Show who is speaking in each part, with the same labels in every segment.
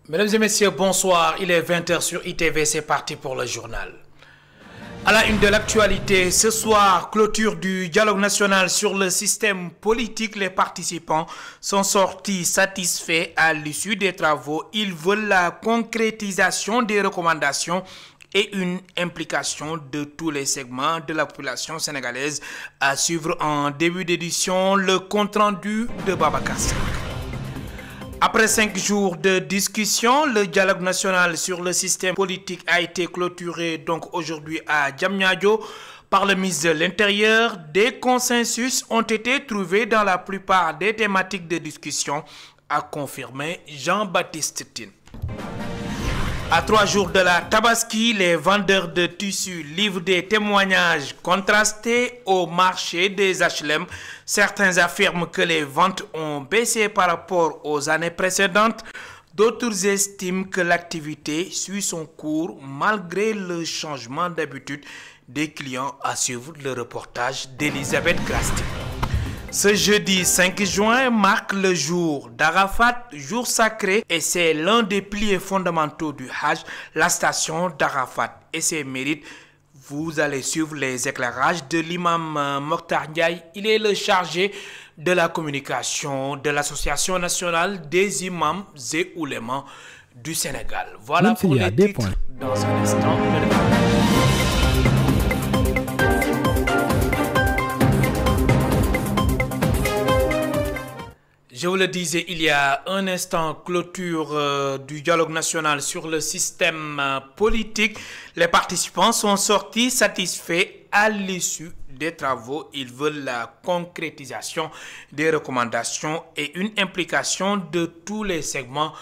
Speaker 1: Mesdames et messieurs, bonsoir. Il est 20h sur ITV, c'est parti pour le journal. À la une de l'actualité, ce soir, clôture du dialogue national sur le système politique. Les participants sont sortis satisfaits à l'issue des travaux. Ils veulent la concrétisation des recommandations et une implication de tous les segments de la population sénégalaise. À suivre en début d'édition le compte-rendu de Babacar Seck. Après 5 jours de discussion, le dialogue national sur le système politique a été clôturé donc aujourd'hui à Diamniadio par le ministre de l'Intérieur. Des consensus ont été trouvés dans la plupart des thématiques de discussion, a confirmé Jean-Baptiste Tine. À 3 jours de la Tabaski, les vendeurs de tissus livrent des témoignages contrastés au marché des HLM. Certains affirment que les ventes ont baissé par rapport aux années précédentes. D'autres estiment que l'activité suit son cours malgré le changement d'habitude des clients. À suivre le reportage d'Elisabeth Grasti. Ce jeudi 5 juin marque le jour d'Arafat, jour sacré, et c'est l'un des piliers fondamentaux du Hajj, la station d'Arafat et ses mérites. Vous allez suivre les éclairages de l'imam Mokhtar Ndiaye. Il est le chargé de la communication de l'Association nationale des imams et oulémas du Sénégal. Voilà pour les titres. Dans un instant, je vous le disais, il y a un instant, clôture du dialogue national sur le système politique. Les participants sont sortis satisfaits à l'issue des travaux. Ils veulent la concrétisation des recommandations et une implication de tous les segments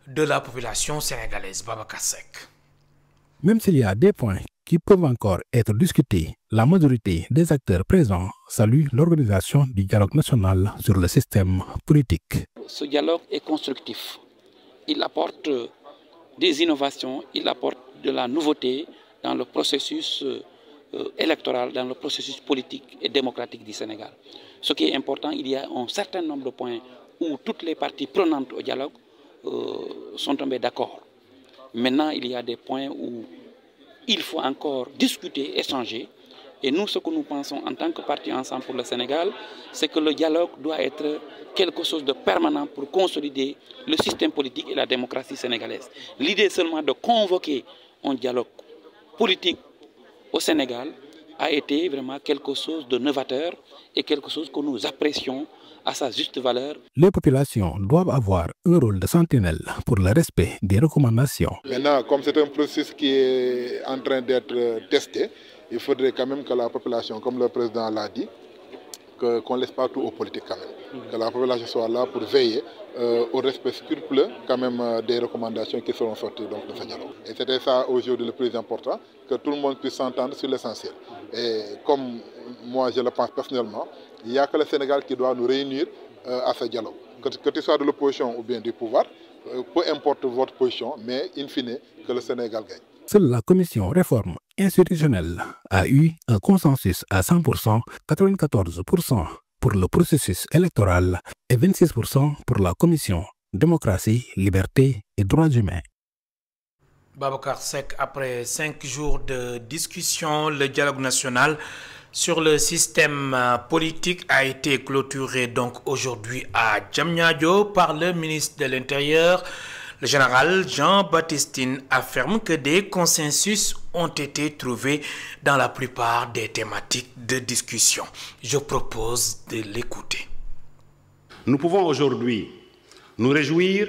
Speaker 1: de la population sénégalaise. Babacar Seck.
Speaker 2: Même s'il y a des points qui peuvent encore être discutés, la majorité des acteurs présents salue l'organisation du dialogue national sur le système politique.
Speaker 3: Ce dialogue est constructif. Il apporte des innovations, il apporte de la nouveauté dans le processus électoral, dans le processus politique et démocratique du Sénégal. Ce qui est important, il y a un certain nombre de points où toutes les parties prenantes au dialogue sont tombées d'accord. Maintenant, il y a des points où il faut encore discuter, échanger. Et nous, ce que nous pensons en tant que parti Ensemble pour le Sénégal, c'est que le dialogue doit être quelque chose de permanent pour consolider le système politique et la démocratie sénégalaise. L'idée seulement de convoquer un dialogue politique au Sénégal a été vraiment quelque chose de novateur et quelque chose que nous apprécions à sa juste valeur.
Speaker 2: Les populations doivent avoir un rôle de sentinelle pour le respect des recommandations.
Speaker 4: Maintenant, comme c'est un processus qui est en train d'être testé, il faudrait quand même que la population, comme le président l'a dit, qu'on ne laisse pas tout aux politiques quand même. Que la population soit là pour veiller au respect scrupuleux quand même des recommandations qui seront sorties donc, de ce dialogue. Et c'était ça aujourd'hui le plus important, que tout le monde puisse s'entendre sur l'essentiel. Et comme moi je le pense personnellement, il n'y a que le Sénégal qui doit nous réunir à ce dialogue. Que tu sois de l'opposition ou bien du pouvoir, peu importe votre position, mais in fine, que le Sénégal gagne.
Speaker 2: Seule la commission réforme institutionnelle a eu un consensus à 100%, 94% pour le processus électoral et 26% pour la commission démocratie, liberté et droits humains.
Speaker 1: Babacar Seck, après 5 jours de discussion, le dialogue national sur le système politique a été clôturé donc aujourd'hui à Diamniadio par le ministre de l'Intérieur. Le général Jean-Baptiste Tine affirme que des consensus ont été trouvés dans la plupart des thématiques de discussion. Je propose de l'écouter.
Speaker 5: Nous pouvons aujourd'hui nous réjouir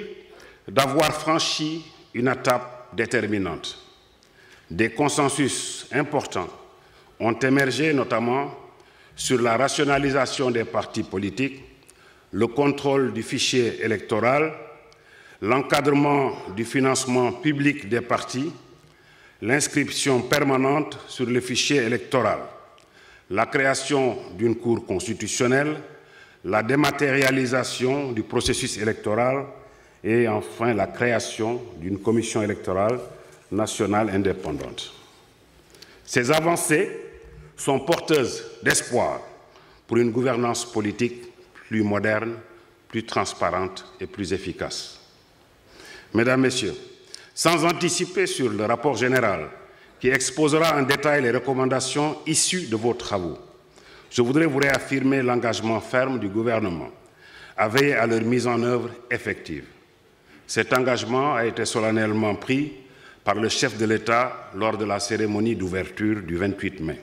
Speaker 5: d'avoir franchi une étape déterminante. Des consensus importants ont émergé notamment sur la rationalisation des partis politiques, le contrôle du fichier électoral, l'encadrement du financement public des partis, l'inscription permanente sur le fichier électoral, la création d'une cour constitutionnelle, la dématérialisation du processus électoral et enfin la création d'une commission électorale nationale indépendante. Ces avancées sont porteuses d'espoir pour une gouvernance politique plus moderne, plus transparente et plus efficace. Mesdames, Messieurs, sans anticiper sur le rapport général qui exposera en détail les recommandations issues de vos travaux, je voudrais vous réaffirmer l'engagement ferme du gouvernement à veiller à leur mise en œuvre effective. Cet engagement a été solennellement pris par le chef de l'État lors de la cérémonie d'ouverture du 28 mai.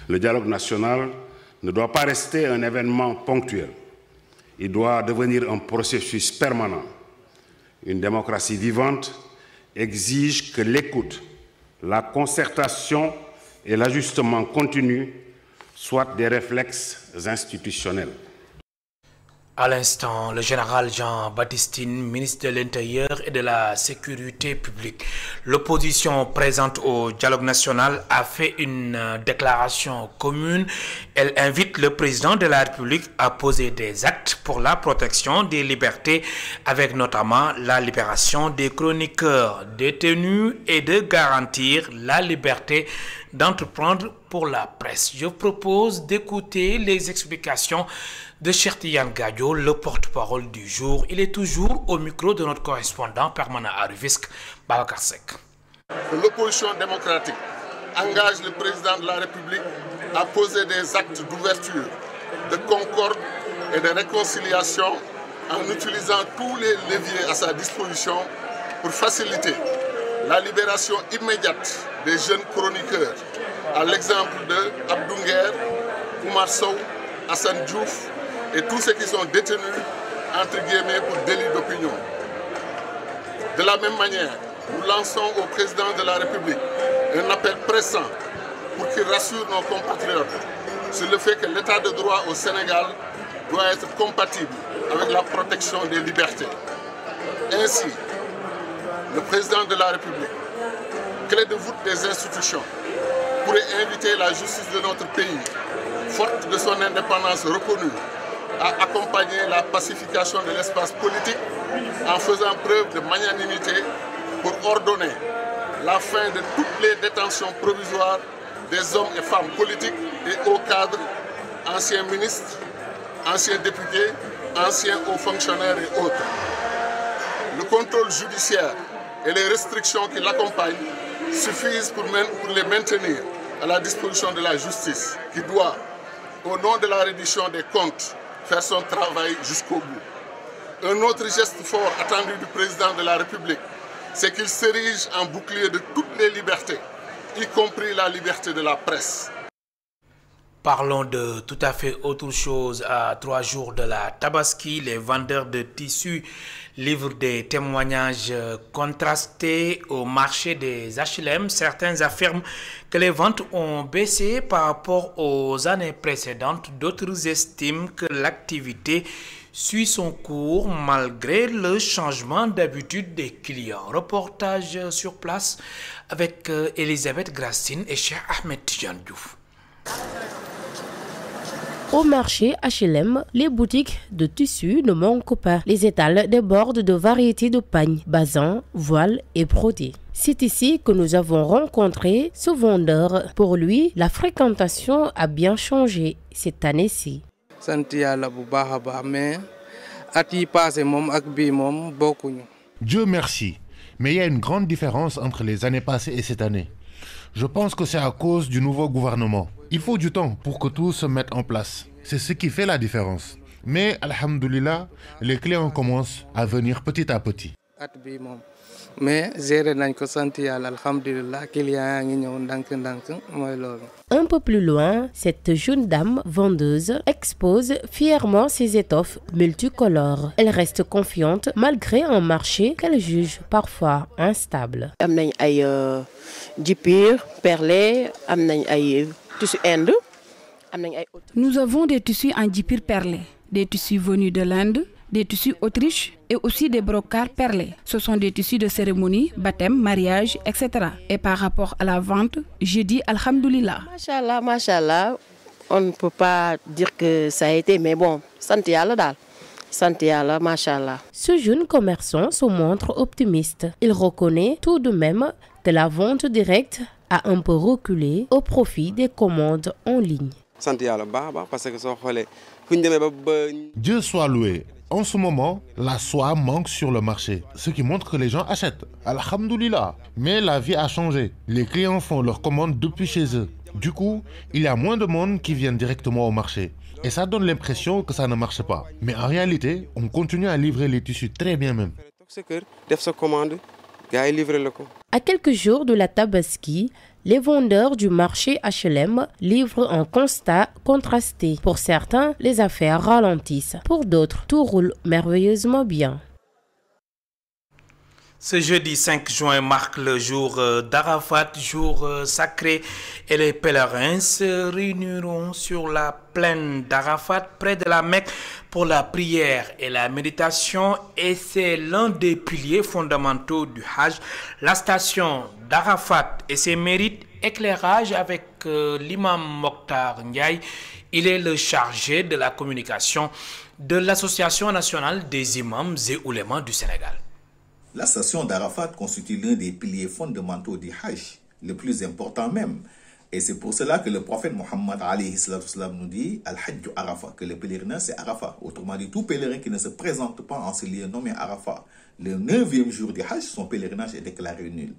Speaker 5: Le dialogue national ne doit pas rester un événement ponctuel. Il doit devenir un processus permanent. Une démocratie vivante exige que l'écoute, la concertation et l'ajustement continu soient des réflexes institutionnels.
Speaker 1: À l'instant, le général Jean Baptistine, ministre de l'Intérieur et de la Sécurité publique. L'opposition présente au dialogue national a fait une déclaration commune. Elle invite le président de la République à poser des actes pour la protection des libertés, avec notamment la libération des chroniqueurs détenus et de garantir la liberté d'entreprendre pour la presse. Je propose d'écouter les explications de Cheikh Tidiane Gadio, le porte-parole du jour. Il est toujours au micro de notre correspondant permanent à Rufisque, Babacar Seck.
Speaker 6: L'opposition démocratique engage le président de la République à poser des actes d'ouverture, de concorde et de réconciliation en utilisant tous les leviers à sa disposition pour faciliter la libération immédiate des jeunes chroniqueurs, à l'exemple de Abdou Nguer, Oumar Sow, Hassan Diouf et tous ceux qui sont détenus entre guillemets pour délit d'opinion. De la même manière, nous lançons au président de la République un appel pressant pour qu'il rassure nos compatriotes sur le fait que l'état de droit au Sénégal doit être compatible avec la protection des libertés. Ainsi, le président de la République, clé de voûte des institutions, pourrait inviter la justice de notre pays, forte de son indépendance reconnue, à accompagner la pacification de l'espace politique en faisant preuve de magnanimité pour ordonner la fin de toutes les détentions provisoires des hommes et femmes politiques et hauts cadres, anciens ministres, anciens députés, anciens hauts fonctionnaires et autres. Le contrôle judiciaire et les restrictions qui l'accompagnent suffisent pour les maintenir à la disposition de la justice qui doit, au nom de la reddition des comptes, faire son travail jusqu'au bout. Un autre geste fort attendu du président de la République, c'est qu'il s'érige en bouclier de toutes les libertés, y compris la liberté de la presse.
Speaker 1: Parlons de tout à fait autre chose. À 3 jours de la Tabaski, les vendeurs de tissus livrent des témoignages contrastés au marché des HLM. Certains affirment que les ventes ont baissé par rapport aux années précédentes. D'autres estiment que l'activité suit son cours malgré le changement d'habitude des clients. Reportage sur place avec Elisabeth Gracine et Cheikh Ahmed Tidiane Diouf.
Speaker 7: Au marché HLM, les boutiques de tissus ne manquent pas. Les étals débordent de variétés de pagnes, basins, voiles et brodés. C'est ici que nous avons rencontré ce vendeur. Pour lui, la fréquentation a bien changé cette année-ci.
Speaker 8: Dieu merci, mais il y a une grande différence entre les années passées et cette année. Je pense que c'est à cause du nouveau gouvernement. Il faut du temps pour que tout se mette en place. C'est ce qui fait la différence. Mais, alhamdoulilah, les clients commencent à venir petit à petit.
Speaker 7: Un peu plus loin, cette jeune dame vendeuse expose fièrement ses étoffes multicolores. Elle reste confiante malgré un marché qu'elle juge parfois instable.
Speaker 9: Nous avons des tissus en djipir perlé, des tissus venus de l'Inde, des tissus autriches et aussi des brocarts perlés. Ce sont des tissus de cérémonie, baptême, mariage, etc. Et par rapport à la vente, je dis alhamdoulilah.
Speaker 10: Machallah, machallah, on ne peut pas dire que ça a été, mais bon, santé Allah dal. Santé Allah, machallah.
Speaker 7: Ce jeune commerçant se montre optimiste. Il reconnaît tout de même que la vente directe a un peu reculé au profit des commandes en ligne.
Speaker 8: Dieu soit loué. En ce moment, la soie manque sur le marché, ce qui montre que les gens achètent. Alhamdoulilah. Mais la vie a changé. Les clients font leurs commandes depuis chez eux. Du coup, il y a moins de monde qui viennent directement au marché. Et ça donne l'impression que ça ne marche pas. Mais en réalité, on continue à livrer les tissus très bien même.
Speaker 7: À quelques jours de la Tabaski, les vendeurs du marché HLM livrent un constat contrasté. Pour certains, les affaires ralentissent. Pour d'autres, tout roule merveilleusement bien.
Speaker 1: Ce jeudi 5 juin marque le jour d'Arafat, jour sacré, et les pèlerins se réuniront sur la plaine d'Arafat, près de la Mecque, pour la prière et la méditation. Et c'est l'un des piliers fondamentaux du Hajj, la station d'Arafat et ses mérites. Éclairage avec l'imam Mokhtar Ndiaye. Il est le chargé de la communication de l'Association nationale des imams et oulémas du Sénégal.
Speaker 11: La station d'Arafat constitue l'un des piliers fondamentaux du Hajj, le plus important même. Et c'est pour cela que le prophète Mohammed nous dit Al-Hajj Arafat, que le pèlerinage c'est Arafat. Autrement dit, tout pèlerin qui ne se présente pas en ce lieu nommé Arafat, le 9e jour du Hajj, son pèlerinage est déclaré nul.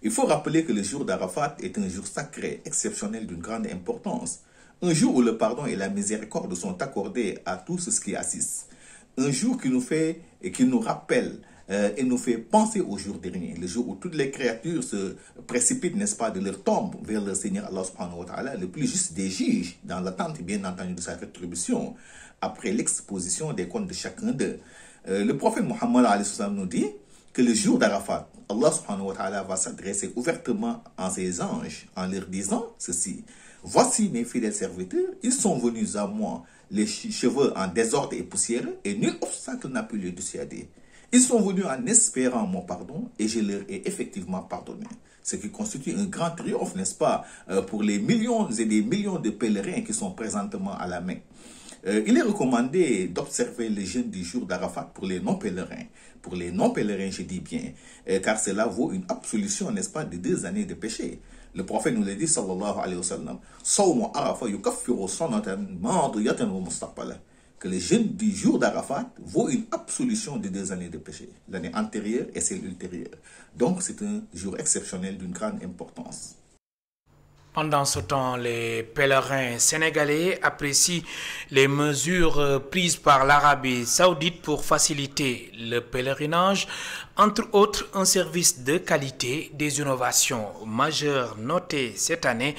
Speaker 11: Il faut rappeler que le jour d'Arafat est un jour sacré, exceptionnel, d'une grande importance. Un jour où le pardon et la miséricorde sont accordés à tous ceux qui assistent. Un jour qui nous fait et qui nous rappelle et nous fait penser au jour dernier, le jour où toutes les créatures se précipitent, n'est-ce pas, de leur tombe vers le Seigneur Allah subhanahu wa ta'ala, le plus juste des juges, dans l'attente bien entendu de sa rétribution, après l'exposition des comptes de chacun d'eux. Le prophète Mohammed nous dit que le jour d'Arafat, Allah subhanahu wa ta'ala va s'adresser ouvertement à ses anges en leur disant ceci: voici mes fidèles serviteurs, ils sont venus à moi, les cheveux en désordre et poussiéreux, et nul obstacle n'a pu les dissuader. Ils sont venus en espérant mon pardon, et je leur ai effectivement pardonné. Ce qui constitue un grand triomphe, n'est-ce pas, pour les millions et des millions de pèlerins qui sont présentement à la Mecque. Il est recommandé d'observer le jeûne du jour d'Arafat pour les non-pèlerins. Pour les non-pèlerins, je dis bien, car cela vaut une absolution, n'est-ce pas, de 2 années de péché. Le prophète nous l'a dit, sallallahu alayhi wa sallam, Sawmu Arafat yukaffiru sanatan madiyatan wa mustaqbala. Que le jeûne du jour d'Arafat vaut une absolution de 2 années de péché, l'année antérieure et celle ultérieure. Donc c'est un jour exceptionnel d'une grande importance.
Speaker 1: Pendant ce temps, les pèlerins sénégalais apprécient les mesures prises par l'Arabie saoudite pour faciliter le pèlerinage, entre autres un service de qualité, des innovations majeures notées cette année,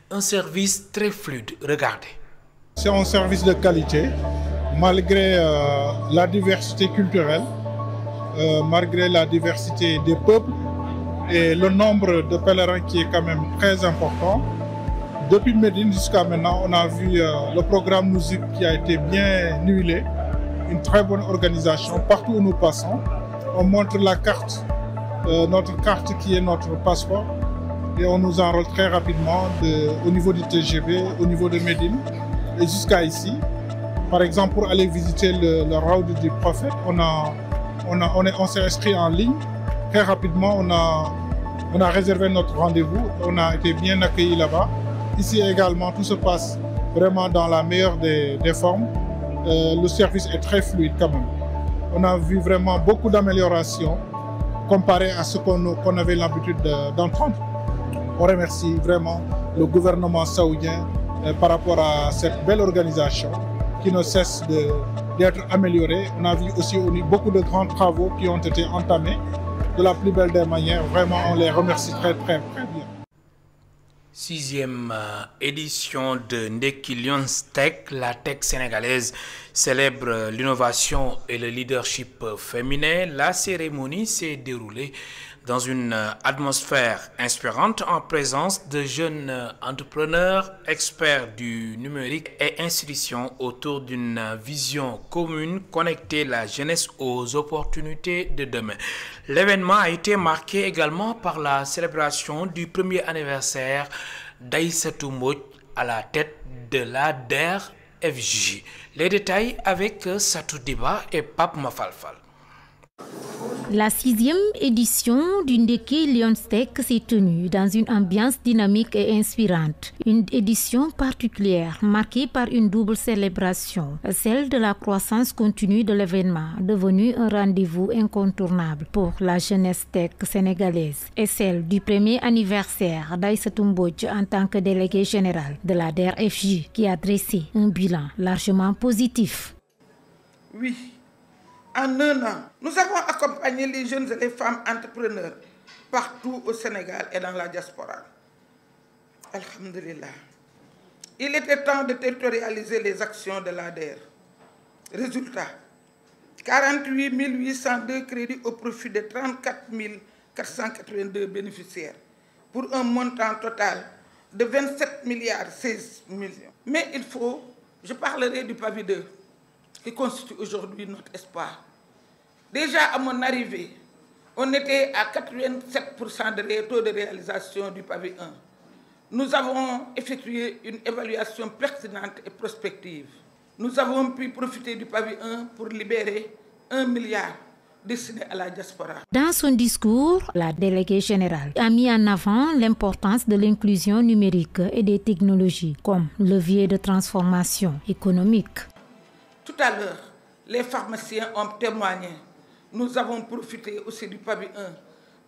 Speaker 1: un service très fluide. Regardez.
Speaker 12: C'est un service de qualité, malgré la diversité culturelle, malgré la diversité des peuples, et le nombre de pèlerins qui est quand même très important. Depuis Médine jusqu'à maintenant, on a vu le programme musique qui a été bien huilé, une très bonne organisation. Partout où nous passons, on montre la carte, notre carte qui est notre passeport, et on nous enrôle très rapidement au niveau du TGV, au niveau de Médine et jusqu'à ici. Par exemple, pour aller visiter le Raoud du prophète, on s'est inscrit en ligne. Très rapidement, on a réservé notre rendez-vous, on a été bien accueillis là-bas. Ici également, tout se passe vraiment dans la meilleure des formes. Le service est très fluide quand même. On a vu vraiment beaucoup d'améliorations comparé à ce qu'on avait l'habitude d'entendre. On remercie vraiment le gouvernement saoudien par rapport à cette belle organisation qui ne cesse d'être améliorée. On a vu aussi beaucoup de grands travaux qui ont été entamés de la plus belle des manières. Vraiment, on les remercie très bien.
Speaker 1: 6e édition de Ndeki Lions Tech, la tech sénégalaise célèbre l'innovation et le leadership féminin. La cérémonie s'est déroulée dans une atmosphère inspirante en présence de jeunes entrepreneurs, experts du numérique et institutions autour d'une vision commune, connecter la jeunesse aux opportunités de demain. L'événement a été marqué également par la célébration du 1er anniversaire d'Aïssatou Mbodj à la tête de la DER FJ. Les détails avec Satou Diba et Pape Mafalfal.
Speaker 13: La 6e édition du Ndeki Lions Tech s'est tenue dans une ambiance dynamique et inspirante. Une édition particulière marquée par une double célébration, celle de la croissance continue de l'événement, devenu un rendez-vous incontournable pour la jeunesse tech sénégalaise, et celle du premier anniversaire d'Aïssatou Mbodj en tant que délégué général de la DER/FJ qui a dressé un bilan largement positif.
Speaker 14: Oui. En un an, nous avons accompagné les jeunes et les femmes entrepreneurs partout au Sénégal et dans la diaspora. Alhamdulillah. Il était temps de territorialiser les actions de l'ADER. Résultat, 48 802 crédits au profit de 34 482 bénéficiaires pour un montant total de 27 milliards 16 millions. Mais je parlerai du PAVI 2. Qui constitue aujourd'hui notre espoir. Déjà à mon arrivée, on était à 87% de taux de réalisation du PAVI 1. Nous avons effectué une évaluation pertinente et prospective. Nous avons pu profiter du PAVI 1 pour libérer 1 milliard destiné à la diaspora.
Speaker 13: Dans son discours, la déléguée générale a mis en avant l'importance de l'inclusion numérique et des technologies comme levier de transformation économique.
Speaker 14: Tout à l'heure, les pharmaciens ont témoigné. Nous avons profité aussi du PAVI 1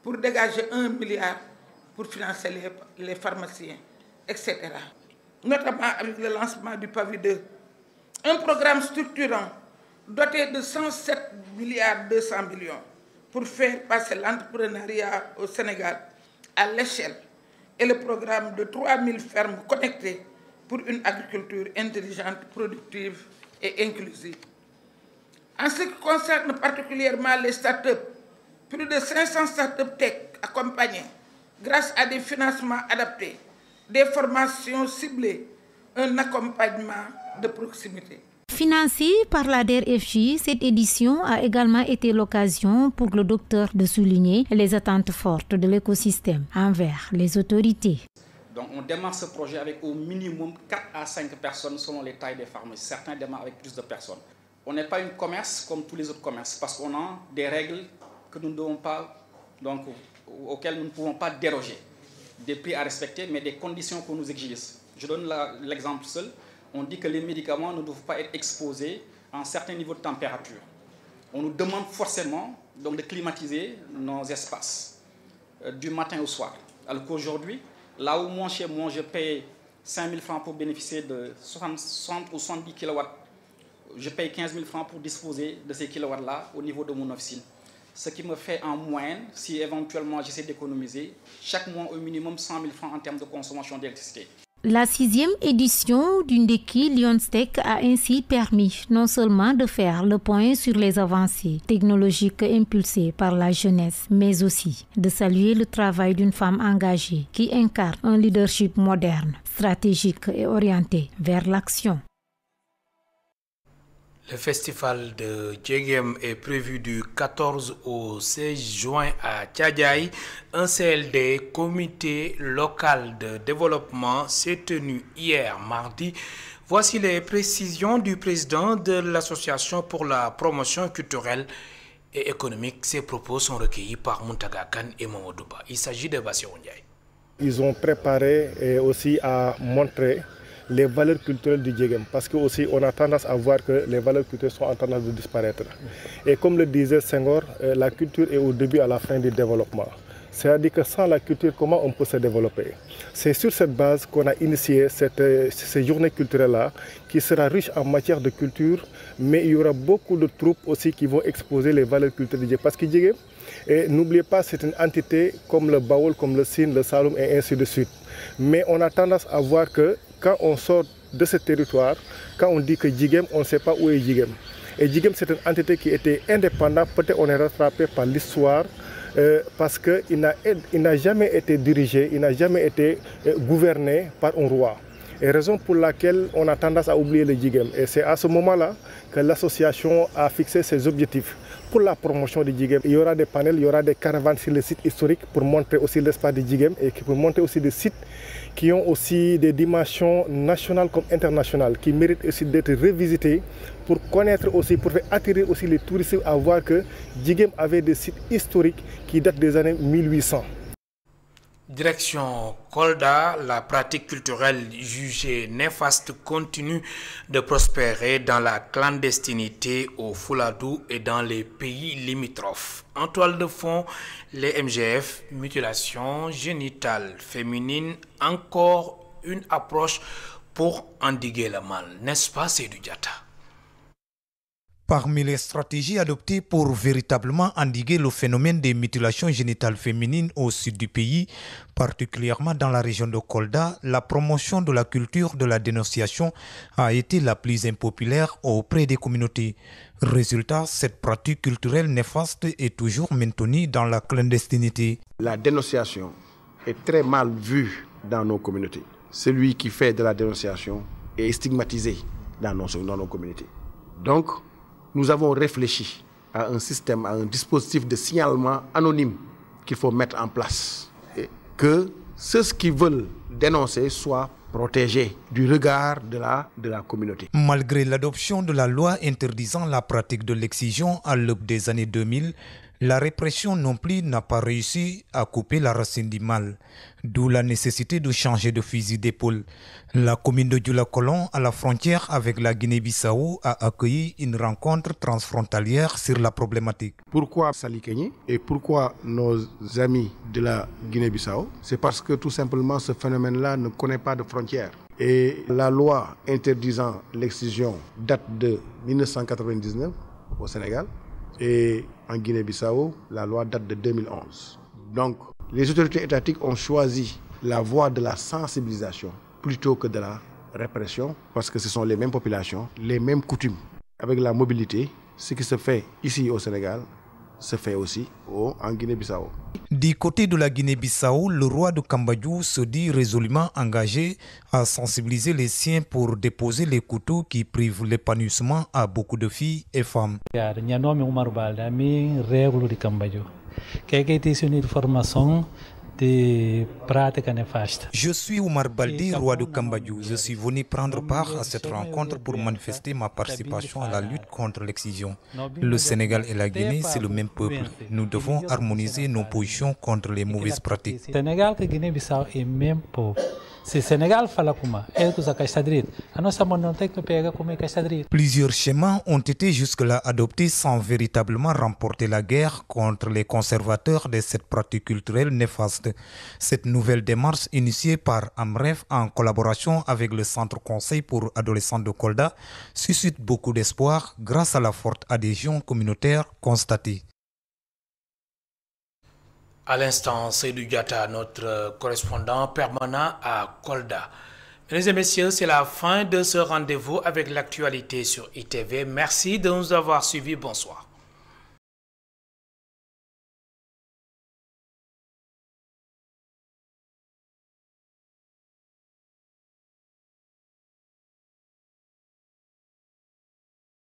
Speaker 14: pour dégager 1 milliard pour financer les pharmaciens, etc. Notamment avec le lancement du PAVI 2. Un programme structurant doté de 107 milliards 200 millions pour faire passer l'entrepreneuriat au Sénégal à l'échelle et le programme de 3000 fermes connectées pour une agriculture intelligente, productive et inclusive. En ce qui concerne particulièrement les startups, plus de 500 startups tech accompagnées grâce à des financements adaptés, des formations ciblées, un accompagnement de proximité.
Speaker 13: Financée par la DER/FJ, cette édition a également été l'occasion pour le docteur de souligner les attentes fortes de l'écosystème envers les autorités.
Speaker 15: Donc on démarre ce projet avec au minimum 4 à 5 personnes selon les tailles des pharmacies. Certains démarrent avec plus de personnes. On n'est pas un commerce comme tous les autres commerces parce qu'on a des règles que nous ne devons pas, donc, auxquelles nous ne pouvons pas déroger. Des prix à respecter, mais des conditions qu'on nous exige. Je donne l'exemple seul. On dit que les médicaments ne doivent pas être exposés à un certain niveau de température. On nous demande forcément donc, de climatiser nos espaces du matin au soir. Alors qu'aujourd'hui, là où moi, chez moi, je paye 5 000 francs pour bénéficier de 60 ou 70 kW, je paye 15 000 francs pour disposer de ces kilowatts-là au niveau de mon officine. Ce qui me fait en moyenne, si éventuellement j'essaie d'économiser, chaque mois au minimum 100 000 francs en termes de consommation d'électricité.
Speaker 13: La 6e édition du Ndeki Lions Tech a ainsi permis non seulement de faire le point sur les avancées technologiques impulsées par la jeunesse, mais aussi de saluer le travail d'une femme engagée qui incarne un leadership moderne, stratégique et orienté vers l'action.
Speaker 1: Le festival de Djegem est prévu du 14 au 16 juin à Tchadjaï. Un CLD, comité local de développement, s'est tenu hier mardi. Voici les précisions du président de l'association pour la promotion culturelle et économique. Ces propos sont recueillis par Muntaga Khan et Momodouba. Il s'agit de Bassirou Ndiaye.
Speaker 16: Ils ont préparé et aussi à montrer les valeurs culturelles du Djegem, parce que aussi on a tendance à voir que les valeurs culturelles sont en tendance de disparaître. Et comme le disait Senghor, la culture est au début à la fin du développement. C'est-à-dire que sans la culture, comment on peut se développer? C'est sur cette base qu'on a initié ces journées culturelles-là, qui sera riche en matière de culture, mais il y aura beaucoup de troupes aussi qui vont exposer les valeurs culturelles du Djegem. Parce que Djegem, n'oubliez pas, c'est une entité comme le Baoul, comme le Sine, le Saloum et ainsi de suite. Mais on a tendance à voir que quand on sort de ce territoire, quand on dit que Djegem, on ne sait pas où est Djegem. Et Djegem, c'est une entité qui était indépendante, peut-être on est rattrapé par l'histoire, parce qu'il n'a jamais été dirigé, il n'a jamais été gouverné par un roi. Et raison pour laquelle on a tendance à oublier le Djegem. Et c'est à ce moment-là que l'association a fixé ses objectifs pour la promotion du Djegem. Il y aura des panels, il y aura des caravanes sur les sites historiques pour montrer aussi l'espace du Djegem et pour montrer aussi des sites qui ont aussi des dimensions nationales comme internationales, qui méritent aussi d'être revisités pour connaître aussi, pour faire attirer aussi les touristes à voir que Djiguem avait des sites historiques qui datent des années 1800.
Speaker 1: Direction Kolda, la pratique culturelle jugée néfaste continue de prospérer dans la clandestinité au Fouladou et dans les pays limitrophes. En toile de fond, les MGF, mutilation génitale féminine, encore une approche pour endiguer le mal. N'est-ce pas, Seydou Diatta?
Speaker 17: Parmi les stratégies adoptées pour véritablement endiguer le phénomène des mutilations génitales féminines au sud du pays, particulièrement dans la région de Kolda, la promotion de la culture de la dénonciation a été la plus impopulaire auprès des communautés. Résultat, cette pratique culturelle néfaste est toujours maintenue dans la clandestinité.
Speaker 18: La dénonciation est très mal vue dans nos communautés. Celui qui fait de la dénonciation est stigmatisé dans nos communautés. Donc, nous avons réfléchi à un système, à un dispositif de signalement anonyme qu'il faut mettre en place. Et que ceux qui veulent dénoncer soient protégés du regard de la communauté.
Speaker 17: Malgré l'adoption de la loi interdisant la pratique de l'excision à l'aube des années 2000, la répression non plus n'a pas réussi à couper la racine du mal, d'où la nécessité de changer de fusil d'épaule. La commune de Dioula-Colon, à la frontière avec la Guinée-Bissau, a accueilli une rencontre transfrontalière sur la problématique.
Speaker 18: Pourquoi Salikégné et pourquoi nos amis de la Guinée-Bissau? C'est parce que tout simplement ce phénomène-là ne connaît pas de frontières. Et la loi interdisant l'excision date de 1999 au Sénégal. Et en Guinée-Bissau, la loi date de 2011. Donc, les autorités étatiques ont choisi la voie de la sensibilisation plutôt que de la répression, parce que ce sont les mêmes populations, les mêmes coutumes. Avec la mobilité, ce qui se fait ici au Sénégal se fait aussi en Guinée-Bissau.
Speaker 17: Du côté de la Guinée-Bissau, le roi de Kambadjou se dit résolument engagé à sensibiliser les siens pour déposer les couteaux qui privent l'épanouissement à beaucoup de filles et femmes. Je suis Oumar Baldi, roi de Kambadjou. Je suis venu prendre part à cette rencontre pour manifester ma participation à la lutte contre l'excision. Le Sénégal et la Guinée, c'est le même peuple. Nous devons harmoniser nos positions contre les mauvaises pratiques.
Speaker 19: Sénégal et Guinée-Bissau est le même peuple. Si Sénégal fait la Kuma,
Speaker 17: plusieurs schémas ont été jusque-là adoptés sans véritablement remporter la guerre contre les conservateurs de cette pratique culturelle néfaste. Cette nouvelle démarche initiée par Amref en collaboration avec le Centre Conseil pour adolescents de Kolda suscite beaucoup d'espoir grâce à la forte adhésion communautaire constatée.
Speaker 1: À l'instant, Seydou Diatta, notre correspondant permanent à Kolda. Mesdames et messieurs, c'est la fin de ce rendez-vous avec l'actualité sur ITV. Merci de nous avoir suivis. Bonsoir.